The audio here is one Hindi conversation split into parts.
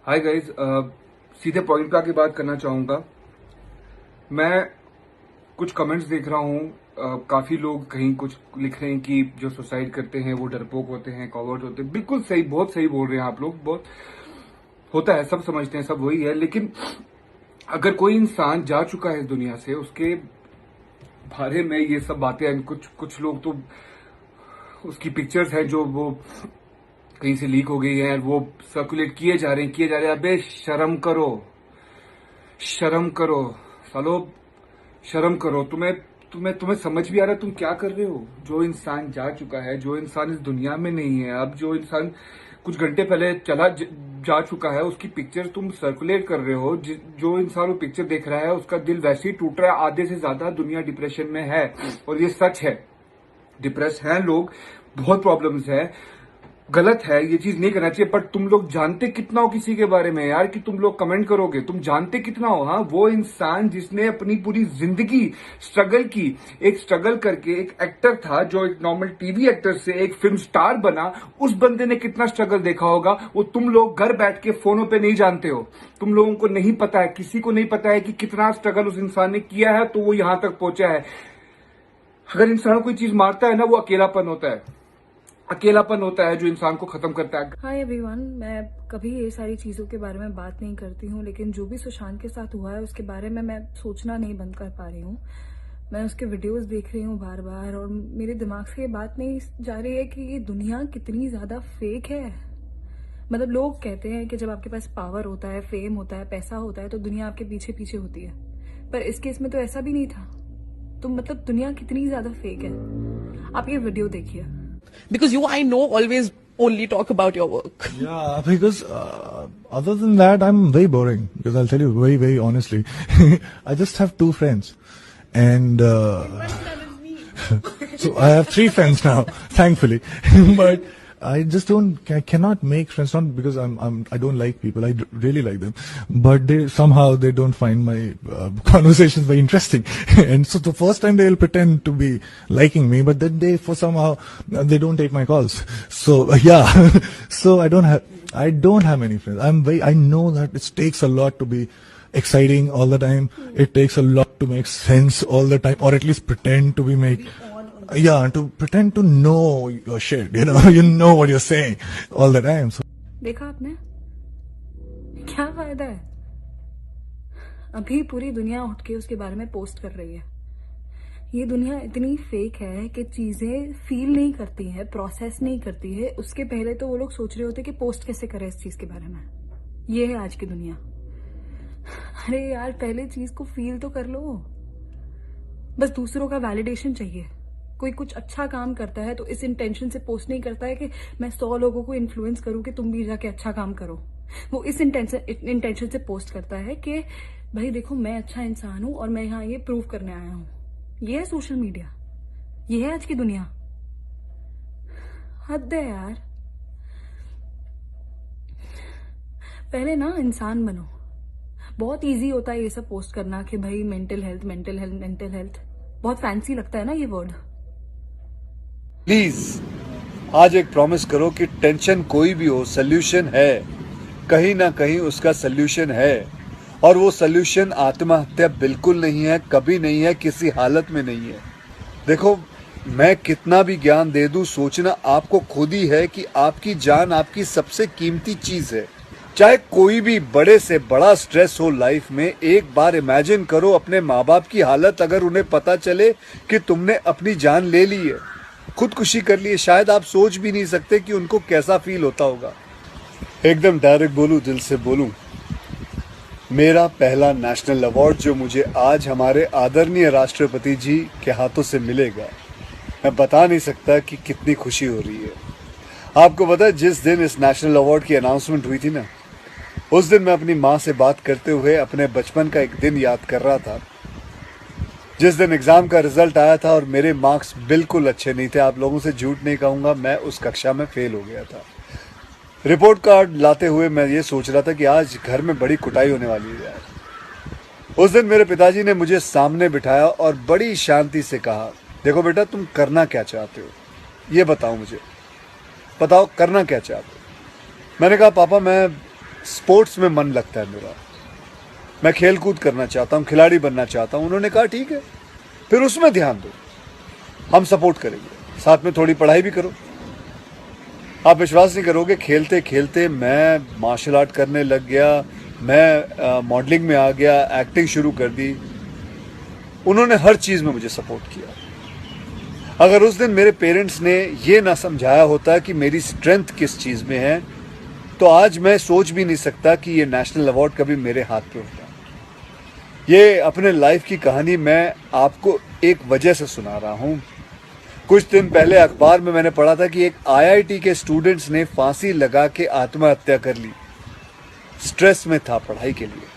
हाय गाइज, सीधे पॉइंट पे आके बात करना चाहूंगा। मैं कुछ कमेंट्स देख रहा हूँ। काफी लोग कहीं कुछ लिख रहे हैं कि जो सुसाइड करते हैं वो डरपोक होते हैं, कॉवर्ड होते हैं। बिल्कुल सही, बहुत सही बोल रहे हैं आप लोग। बहुत होता है, सब समझते हैं, सब वही है। लेकिन अगर कोई इंसान जा चुका है इस दुनिया से, उसके बारे में ये सब बातें, कुछ कुछ लोग तो उसकी पिक्चर्स है जो वो कहीं से लीक हो गई है, वो सर्कुलेट किए जा रहे हैं। अबे शर्म करो, शर्म करो सालो, शर्म करो। तुम्हें तुम्हें तुम्हें समझ भी आ रहा है तुम क्या कर रहे हो? जो इंसान जा चुका है, जो इंसान इस दुनिया में नहीं है अब, जो इंसान कुछ घंटे पहले जा चुका है, उसकी पिक्चर तुम सर्कुलेट कर रहे हो। जो इंसान वो पिक्चर देख रहा है उसका दिल वैसे ही टूट रहा है। आधे से ज्यादा दुनिया डिप्रेशन में है और ये सच है। डिप्रेस हैं लोग, बहुत प्रॉब्लम्स है। गलत है, ये चीज नहीं करना चाहिए। पर तुम लोग जानते कितना हो किसी के बारे में यार, कि तुम लोग कमेंट करोगे? तुम जानते कितना हो? हाँ, वो इंसान जिसने अपनी पूरी जिंदगी स्ट्रगल की, एक स्ट्रगल करके एक एक्टर था, जो एक नॉर्मल टीवी एक्टर से एक फिल्म स्टार बना, उस बंदे ने कितना स्ट्रगल देखा होगा, वो तुम लोग घर बैठ के फोनों पे नहीं जानते हो। तुम लोगों को नहीं पता है, किसी को नहीं पता है कि कितना स्ट्रगल उस इंसान ने किया है, तो वो यहां तक पहुंचा है। अगर इंसान कोई चीज मारता है ना, वो अकेलापन होता है। अकेलापन होता है जो इंसान को खत्म करता है। हाय एवरीवन, मैं कभी ये सारी चीज़ों के बारे में बात नहीं करती हूँ, लेकिन जो भी सुशांत के साथ हुआ है उसके बारे में मैं सोचना नहीं बंद कर पा रही हूँ। मैं उसके वीडियोस देख रही हूँ बार बार, और मेरे दिमाग से ये बात नहीं जा रही है कि ये दुनिया कितनी ज़्यादा फेक है। मतलब लोग कहते हैं कि जब आपके पास पावर होता है, फेम होता है, पैसा होता है, तो दुनिया आपके पीछे पीछे होती है। पर इस केस में तो ऐसा भी नहीं था। तो मतलब दुनिया कितनी ज़्यादा फेक है। आप ये वीडियो देखिए। Because you, I know, always only talk about your work. Yeah, because other than that, I'm very boring. Because I'll tell you very, very honestly, I just have two friends, and so I have three friends now, thankfully. But I just I cannot make friends. Not because I don't like people. I really like them, but somehow they don't find my conversations very interesting. And so the first time they'll pretend to be liking me, but then somehow they don't take my calls. So yeah, so I don't have many friends. I know that it takes a lot to be exciting all the time. It takes a lot to make sense all the time, or at least pretend to to pretend to know your shit, you know what you're saying all the time. So देखा आपने, क्या फायदा है? अभी पूरी दुनिया उठ के उसके बारे में पोस्ट कर रही है। ये दुनिया इतनी फेक है कि चीजें फील नहीं करती है, प्रोसेस नहीं करती है। उसके पहले तो वो लोग सोच रहे होते कि पोस्ट कैसे करें इस चीज के बारे में। ये है आज की दुनिया। अरे यार, पहले चीज को फील तो कर लो। बस दूसरों का वैलिडेशन चाहिए। कोई कुछ अच्छा काम करता है तो इस इंटेंशन से पोस्ट नहीं करता है कि मैं 100 लोगों को इन्फ्लुएंस करूं कि तुम भी जाके अच्छा काम करो। वो इस इंटेंशन से पोस्ट करता है कि भाई देखो, मैं अच्छा इंसान हूं और मैं यहाँ ये प्रूव करने आया हूं। ये है सोशल मीडिया, ये है आज की दुनिया। हद है यार। पहले ना इंसान बनो। बहुत इजी होता है ये सब पोस्ट करना कि भाई mental health, mental health, mental health. बहुत फैंसी लगता है ना ये वर्ड। प्लीज आज एक प्रॉमिस करो कि टेंशन कोई भी हो, सोल्यूशन है। कहीं ना कहीं उसका सोल्यूशन है, और वो सोल्यूशन आत्महत्या बिल्कुल नहीं है, कभी नहीं है, किसी हालत में नहीं है। देखो, मैं कितना भी ज्ञान दे दूं, सोचना आपको खुद ही है कि आपकी जान आपकी सबसे कीमती चीज है। चाहे कोई भी बड़े से बड़ा स्ट्रेस हो लाइफ में, एक बार इमेजिन करो अपने माँ बाप की हालत अगर उन्हें पता चले कि तुमने अपनी जान ले ली है, खुदकुशी कर ली है। शायद आप सोच भी नहीं सकते कि उनको कैसा फील होता होगा। एकदम डायरेक्ट बोलूं, दिल से बोलूं, मेरा पहला नेशनल अवार्ड जो मुझे आज हमारे आदरणीय राष्ट्रपति जी के हाथों से मिलेगा, मैं बता नहीं सकता कि कितनी खुशी हो रही है। आपको पता है, जिस दिन इस नेशनल अवार्ड की अनाउंसमेंट हुई थी ना, उस दिन मैं अपनी माँ से बात करते हुए अपने बचपन का एक दिन याद कर रहा था, जिस दिन एग्जाम का रिजल्ट आया था और मेरे मार्क्स बिल्कुल अच्छे नहीं थे। आप लोगों से झूठ नहीं कहूँगा, मैं उस कक्षा में फेल हो गया था। रिपोर्ट कार्ड लाते हुए मैं ये सोच रहा था कि आज घर में बड़ी कुटाई होने वाली है यार। उस दिन मेरे पिताजी ने मुझे सामने बिठाया और बड़ी शांति से कहा, देखो बेटा, तुम करना क्या चाहते हो, ये बताओ मुझे, बताओ करना क्या चाहते हो। मैंने कहा, पापा मैं स्पोर्ट्स में मन लगता है मेरा, मैं खेल कूद करना चाहता हूँ, खिलाड़ी बनना चाहता हूँ। उन्होंने कहा ठीक है, फिर उसमें ध्यान दो, हम सपोर्ट करेंगे, साथ में थोड़ी पढ़ाई भी करो। आप विश्वास नहीं करोगे, खेलते खेलते मैं मार्शल आर्ट करने लग गया, मैं मॉडलिंग में आ गया, एक्टिंग शुरू कर दी। उन्होंने हर चीज़ में मुझे सपोर्ट किया। अगर उस दिन मेरे पेरेंट्स ने ये ना समझाया होता कि मेरी स्ट्रेंथ किस चीज़ में है, तो आज मैं सोच भी नहीं सकता कि ये नेशनल अवार्ड कभी मेरे हाथ पे होता। ये अपने लाइफ की कहानी मैं आपको एक वजह से सुना रहा हूँ। कुछ दिन पहले अखबार में मैंने पढ़ा था कि एक IIT के स्टूडेंट्स ने फांसी लगा के आत्महत्या कर ली, स्ट्रेस में था पढ़ाई के लिए।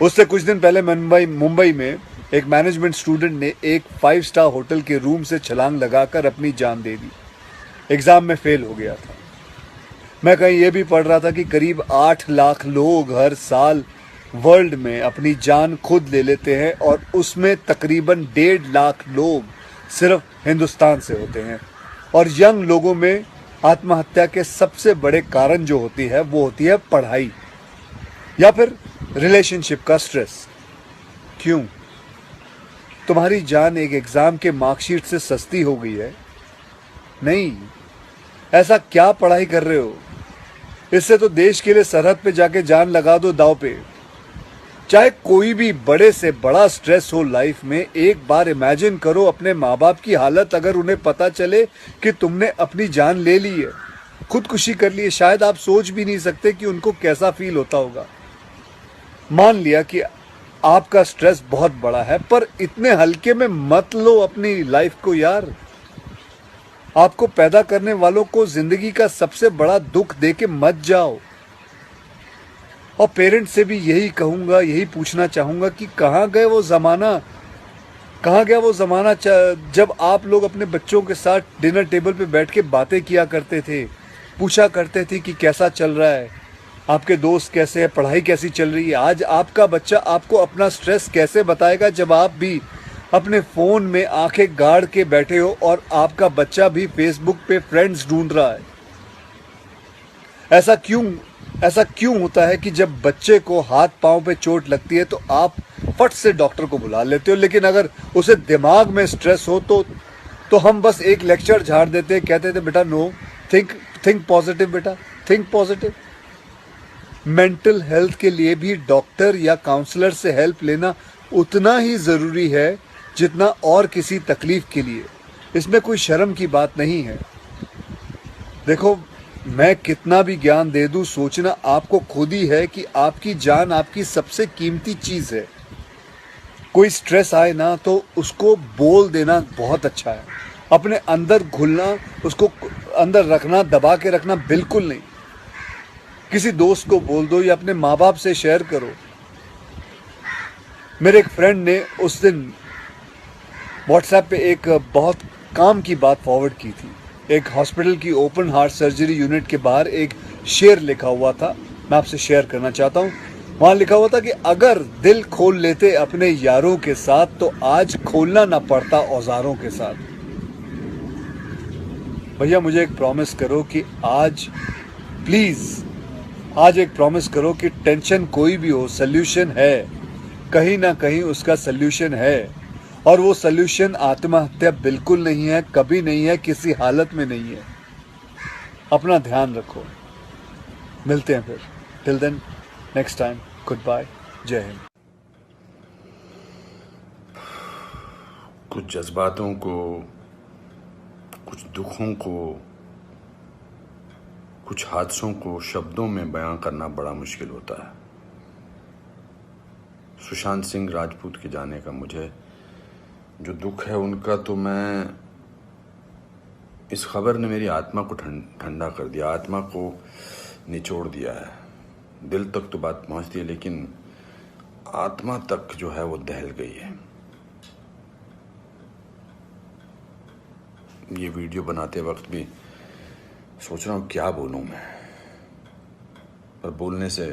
उससे कुछ दिन पहले मुंबई में एक मैनेजमेंट स्टूडेंट ने एक 5 स्टार होटल के रूम से छलांग लगाकर अपनी जान दे दी। एग्जाम में फेल हो गया था। मैं कहीं ये भी पढ़ रहा था कि करीब 8 लाख लोग हर साल वर्ल्ड में अपनी जान खुद ले लेते हैं और उसमें तकरीबन 1.5 लाख लोग सिर्फ हिंदुस्तान से होते हैं। और यंग लोगों में आत्महत्या के सबसे बड़े कारण जो होती है वो होती है पढ़ाई या फिर रिलेशनशिप का स्ट्रेस। क्यों? तुम्हारी जान एक एग्जाम के मार्कशीट से सस्ती हो गई है? नहीं। ऐसा क्या पढ़ाई कर रहे हो? इससे तो देश के लिए सरहद पे जाके जान लगा दो दांव पे। चाहे कोई भी बड़े से बड़ा स्ट्रेस हो लाइफ में, एक बार इमेजिन करो अपने माँ बाप की हालत अगर उन्हें पता चले कि तुमने अपनी जान ले ली है, खुदकुशी कर ली है। शायद आप सोच भी नहीं सकते कि उनको कैसा फील होता होगा। मान लिया कि आपका स्ट्रेस बहुत बड़ा है, पर इतने हल्के में मत लो अपनी लाइफ को यार। आपको पैदा करने वालों को जिंदगी का सबसे बड़ा दुख दे के मत जाओ। और पेरेंट्स से भी यही कहूंगा, यही पूछना चाहूंगा कि कहाँ गए वो ज़माना, कहाँ गया वो ज़माना जब आप लोग अपने बच्चों के साथ डिनर टेबल पे बैठ के बातें किया करते थे, पूछा करते थे कि कैसा चल रहा है, आपके दोस्त कैसे हैं, पढ़ाई कैसी चल रही है। आज आपका बच्चा आपको अपना स्ट्रेस कैसे बताएगा जब आप भी अपने फ़ोन में आंखें गाड़ के बैठे हो और आपका बच्चा भी फेसबुक पे फ्रेंड्स ढूंढ रहा है। ऐसा क्यों होता है कि जब बच्चे को हाथ पांव पे चोट लगती है तो आप फट से डॉक्टर को बुला लेते हो, लेकिन अगर उसे दिमाग में स्ट्रेस हो तो हम बस एक लेक्चर झाड़ देते, कहते थे बेटा नो, थिंक पॉजिटिव बेटा, थिंक पॉजिटिव। मेंटल हेल्थ के लिए भी डॉक्टर या काउंसलर से हेल्प लेना उतना ही ज़रूरी है जितना और किसी तकलीफ के लिए। इसमें कोई शर्म की बात नहीं है। देखो, मैं कितना भी ज्ञान दे दूं, सोचना आपको खुद ही है कि आपकी जान आपकी सबसे कीमती चीज़ है। कोई स्ट्रेस आए ना तो उसको बोल देना बहुत अच्छा है। अपने अंदर घुलना, उसको अंदर रखना, दबा के रखना बिल्कुल नहीं। किसी दोस्त को बोल दो या अपने माँ बाप से शेयर करो। मेरे एक फ्रेंड ने उस दिन व्हाट्सएप पे एक बहुत काम की बात फॉरवर्ड की थी। एक हॉस्पिटल की ओपन हार्ट सर्जरी यूनिट के बाहर एक शेर लिखा हुआ था, मैं आपसे शेयर करना चाहता हूँ। वहाँ लिखा हुआ था कि अगर दिल खोल लेते अपने यारों के साथ तो आज खोलना ना पड़ता औजारों के साथ। भैया मुझे एक प्रॉमिस करो कि आज प्लीज़ आज एक प्रॉमिस करो कि टेंशन कोई भी हो, सल्यूशन है, कहीं ना कहीं उसका सल्यूशन है। और वो सल्यूशन आत्महत्या बिल्कुल नहीं है, कभी नहीं है, किसी हालत में नहीं है। अपना ध्यान रखो। मिलते हैं फिर। Till then, next time, good bye, जय हिंद। कुछ जज्बातों को, कुछ दुखों को, कुछ हादसों को शब्दों में बयां करना बड़ा मुश्किल होता है। सुशांत सिंह राजपूत के जाने का मुझे जो दुख है उनका, तो मैं इस खबर ने मेरी आत्मा को ठंडा कर दिया, आत्मा को निचोड़ दिया है। दिल तक तो बात पहुंचती है लेकिन आत्मा तक जो है वो दहल गई है। ये वीडियो बनाते वक्त भी सोच रहा हूँ क्या बोलूँ मैं, पर बोलने से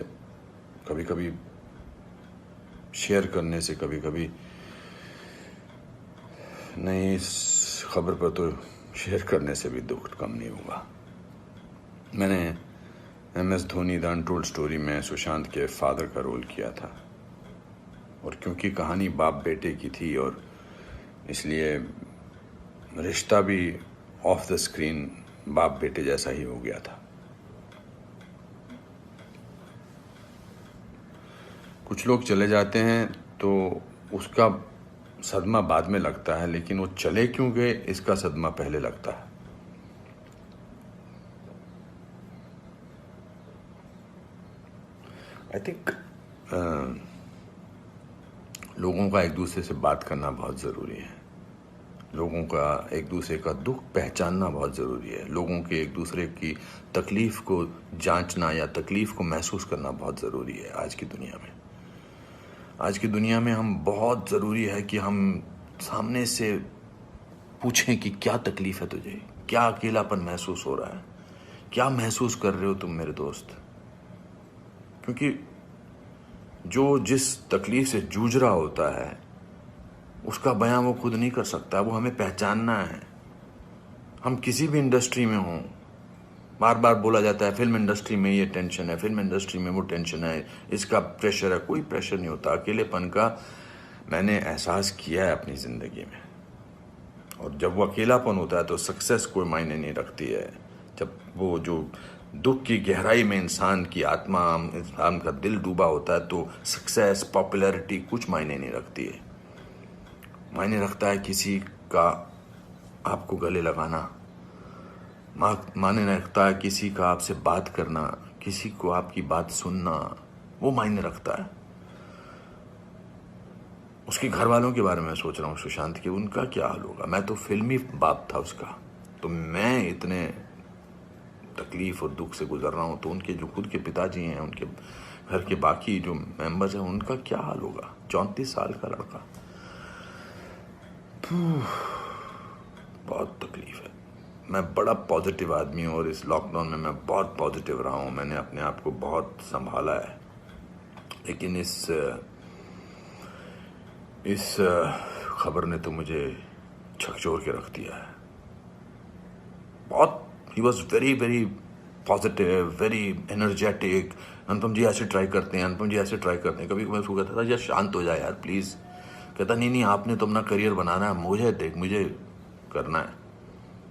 कभी कभी, शेयर करने से कभी कभी नहीं, इस खबर पर तो शेयर करने से भी दुख कम नहीं होगा। मैंने MS Dhoni the untold story में सुशांत के फादर का रोल किया था, और क्योंकि कहानी बाप बेटे की थी और इसलिए रिश्ता भी ऑफ द स्क्रीन बाप बेटे जैसा ही हो गया था। कुछ लोग चले जाते हैं तो उसका सदमा बाद में लगता है, लेकिन वो चले क्यों गए इसका सदमा पहले लगता है। आई थिंक लोगों का एक दूसरे से बात करना बहुत ज़रूरी है। लोगों का एक दूसरे का दुख पहचानना बहुत ज़रूरी है। लोगों के एक दूसरे की तकलीफ़ को जांचना या तकलीफ़ को महसूस करना बहुत ज़रूरी है आज की दुनिया में। आज की दुनिया में हम बहुत ज़रूरी है कि हम सामने से पूछें कि क्या तकलीफ़ है तुझे, क्या अकेलापन महसूस हो रहा है, क्या महसूस कर रहे हो तुम मेरे दोस्त। क्योंकि जो जिस तकलीफ़ से जूझ रहा होता है उसका बयां वो खुद नहीं कर सकता, वो हमें पहचानना है। हम किसी भी इंडस्ट्री में हों, बार बार बोला जाता है फिल्म इंडस्ट्री में ये टेंशन है, फिल्म इंडस्ट्री में वो टेंशन है, इसका प्रेशर है। कोई प्रेशर नहीं होता। अकेलेपन का मैंने एहसास किया है अपनी ज़िंदगी में, और जब वो अकेलापन होता है तो सक्सेस कोई मायने नहीं रखती है। जब वो जो दुख की गहराई में इंसान की आत्मा, इंसान का दिल डूबा होता है तो सक्सेस, पॉपुलैरिटी कुछ मायने नहीं रखती है। मायने रखता है किसी का आपको गले लगाना, मायने रखता है किसी का आपसे बात करना, किसी को आपकी बात सुनना, वो मायने रखता है। उसके घर वालों के बारे में सोच रहा हूँ सुशांत के, उनका क्या हाल होगा। मैं तो फिल्मी बाप था उसका, तो मैं इतने तकलीफ और दुख से गुजर रहा हूँ, तो उनके जो खुद के पिताजी हैं, उनके घर के बाकी जो मेंबर्स हैं, उनका क्या हाल होगा। 34 साल का लड़का, बहुत तकलीफ है। मैं बड़ा पॉजिटिव आदमी हूँ और इस लॉकडाउन में मैं बहुत पॉजिटिव रहा हूँ। मैंने अपने आप को बहुत संभाला है, लेकिन इस खबर ने तो मुझे झकझोर के रख दिया है। बहुत ही was very very positive, very energetic. Anupam ji ऐसे ट्राई करते हैं, अनुपम जी ऐसे ट्राई करते हैं। कभी मैं उसको कहता था यार शांत हो जाए यार प्लीज़। कहता नहीं आपने तो अपना करियर बनाना है, मुझे देख, मुझे करना है।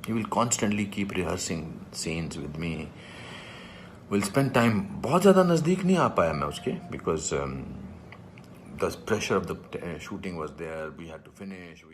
He will constantly keep rehearsing scenes with me, will spend time. बहुत ज़्यादा नज़दीक नहीं आ पाया मैं उसके, because the pressure of the shooting was there, we had to finish.